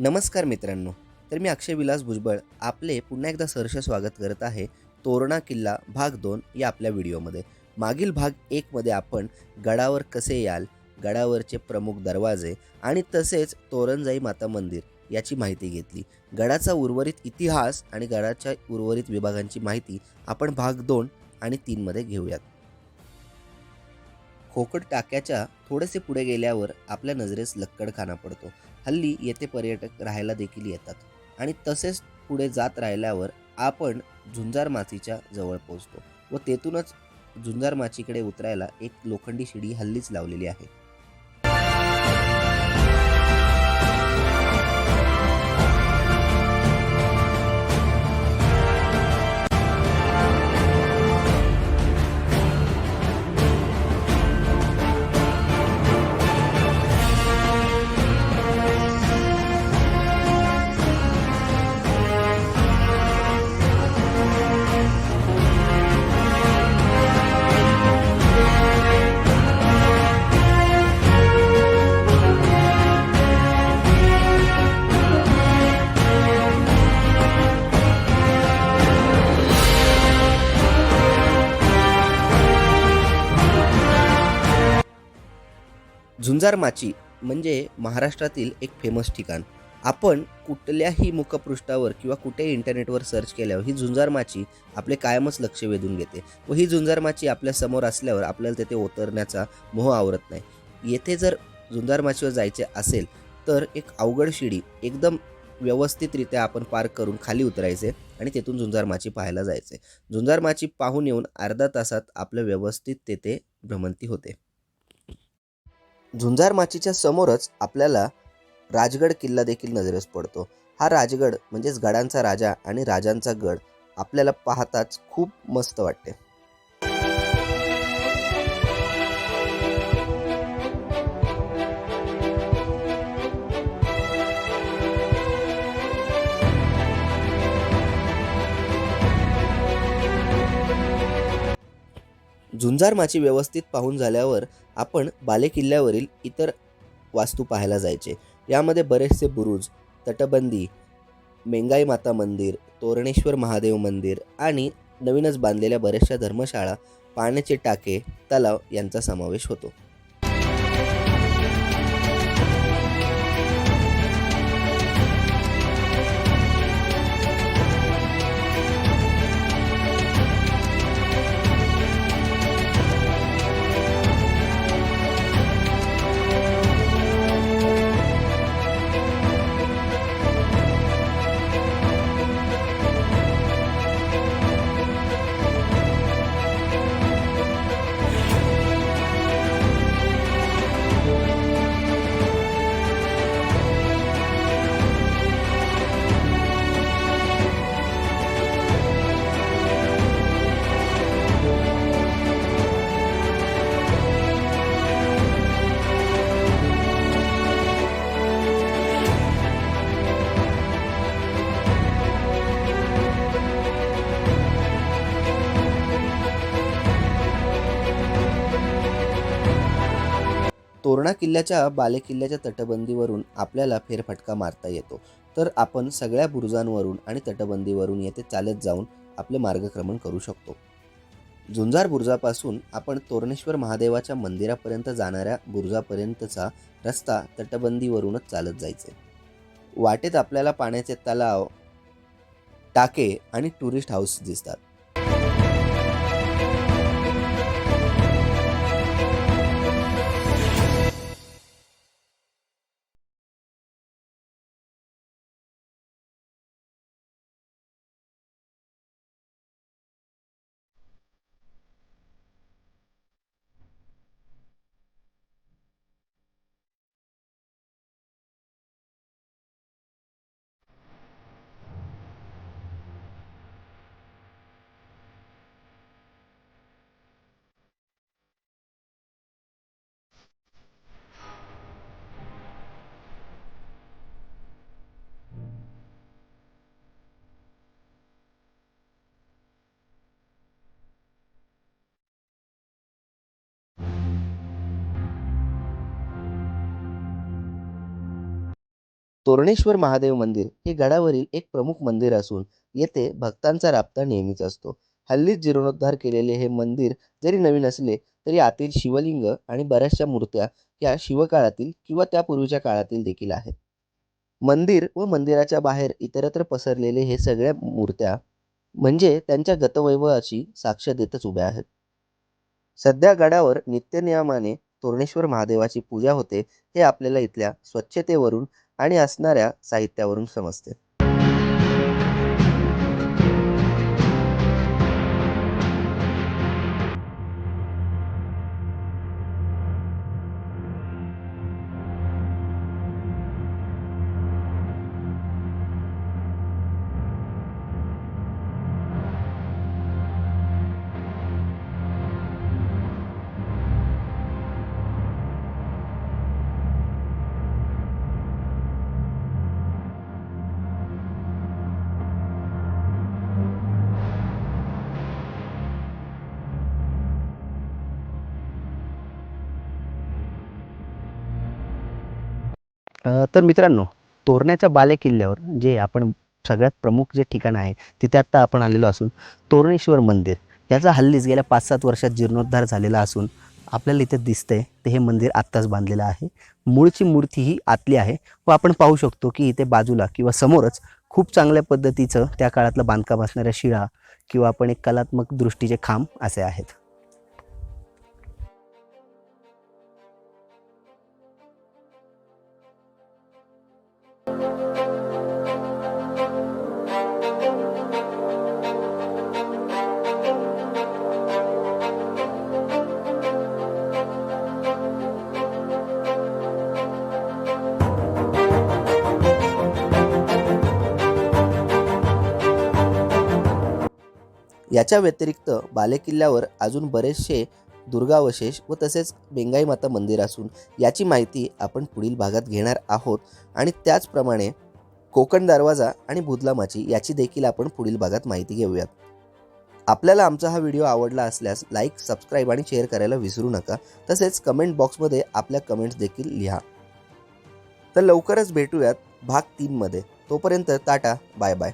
नमस्कार मित्रांनो. तर मी अक्षय विलास भुजबळ आपले पुन्हा एकदा सहर्ष स्वागत करत आहे तोरणा किल्ला भाग 2 या आपल्या व्हिडिओमध्ये. मागील भाग 1 मध्ये आपण गडावर कसे याल, गडावरचे प्रमुख दरवाजे आणि तसेच तोरणजाई माता मंदिर याची माहिती घेतली. गडाचा उर्वरित इतिहास आणि गडाच्या उर्वरित विभागांची माहिती आपण भाग 2 आणि 3 मध्ये घेऊयात. खोकड टाक्याच्या थोडेसे पुढे गेल्यावर आपल्या नजरेस लक्कडखाना पडतो. हल्ली येथे पर्यटक राहायला देखील येतात आणि तसेच पुढे जात राहिल्यावर आपण झुंजार माचीच्या जवळ पोहोचतो व तेथूनच झुंजार माचीकडे उतरायला एक लोखंडी शिडी हल्लीच लावलेली आहे. झुंजार माची म्हणजे महाराष्ट्रातील एक फेमस ठिकाण. आपण कुठल्याही मुखपृष्ठावर किंवा कुठेही इंटरनेटवर सर्च केल्यावर ही झुंजार माची आपले कायमच लक्ष वेधून घेते व ही झुंजार माची आपल्या समोर असल्यावर आपल्याला तेथे उतरण्याचा मोह आवरत नाही. येथे जर झुंजार माचीवर जायचे असेल तर एक अवघड शिडी एकदम व्यवस्थितरित्या आपण पार करून खाली उतरायचे आणि तेथून झुंजार माची पाहायला जायचे. झुंजार माची पाहून येऊन अर्धा तासात आपलं व्यवस्थित तेथे भ्रमंती होते. झुंजार माचीच्या समोरच आपल्याला राजगड किल्ला देखील नजरेस पडतो. हा राजगड म्हणजेच गडांचा राजा आणि राजांचा गड आपल्याला पाहताच खूप मस्त वाटते. झुंजार माची व्यवस्थित पाहून झाल्यावर आपण बालेकिल्ल्यावरील इतर वास्तू पाहायला जायचे. यामध्ये बरेचसे बुरुज, तटबंदी, मेंगाई माता मंदिर, तोरणेश्वर महादेव मंदिर आणि नवीनच बांधलेल्या बऱ्याचशा धर्मशाळा, पाण्याचे टाके, तलाव यांचा समावेश होतो. तोरणा किल्ल्याच्या बालेकिल्ल्याच्या तटबंदीवरून आपल्याला फेरफटका मारता येतो. तर आपण सगळ्या बुरुजांवरून आणि तटबंदीवरून येथे चालत जाऊन आपले मार्गक्रमण करू शकतो. झुंजार बुरुजापासून आपण तोरणेश्वर महादेवाच्या मंदिरापर्यंत जाणाऱ्या बुरुजापर्यंतचा रस्ता तटबंदीवरूनच चालत जायचे. वाटेत आपल्याला पाण्याचे तलाव, टाके आणि टुरिस्ट हाऊस दिसतात. तोरणेश्वर महादेव मंदिर हे गडावरील एक प्रमुख मंदिर असून येथे भक्तांचा राबता नेहमीच असतो. हल्लीच जीर्णोद्धार केलेले हे मंदिर जरी नवीन असले तरी आतील शिवलिंग आणि बऱ्याचशा मूर्त्या या शिवकाळातील किंवा त्यापूर्वीच्या काळातील देखील आहेत. मंदिर व मंदिराच्या बाहेर इतरत्र पसरलेले हे सगळ्या मूर्त्या म्हणजे त्यांच्या गतवैभवाची साक्ष देतच उभ्या आहेत. सध्या गडावर नित्यनियमाने तोरणेश्वर महादेवाची पूजा होते हे आपल्याला इथल्या स्वच्छतेवरून आणि असणाऱ्या साहित्यावरून समजते. तर मित्रांनो, तोरण्याच्या बालेकिल्ल्यावर जे आपण सगळ्यात प्रमुख जे ठिकाण आहे तिथे आत्ता आपण आलेलो असून तोरणेश्वर मंदिर याचा हल्लीच गेल्या 5-7 वर्षात जीर्णोद्धार झालेला असून आपल्याला इथे दिसतंय ते हे मंदिर आत्ताच बांधलेलं आहे. मूळची मूर्ती ही आतली आहे व आपण पाहू शकतो की इथे बाजूला किंवा समोरच खूप चांगल्या पद्धतीचं त्या काळातलं बांधकाम असणाऱ्या शिळा किंवा आपण एक कलात्मक दृष्टीचे खांब असे आहेत. याच्या व्यतिरिक्त बालेकिल्ल्यावर अजून बरेचसे दुर्गावशेष व तसेच बेंगाई माता मंदिर असून याची माहिती आपण पुढील भागात घेणार आहोत आणि त्याचप्रमाणे कोकण दरवाजा आणि बुदलामाची याची देखील आपण पुढील भागात माहिती घेऊयात. आपल्याला आमचा हा व्हिडिओ आवडला असल्यास लाईक, सबस्क्राईब आणि शेअर करायला विसरू नका. तसेच कमेंट बॉक्समध्ये आपल्या कमेंट्स देखील लिहा. तर लवकरच भेटूयात भाग 3 मध्ये. तोपर्यंत टाटा, बाय बाय.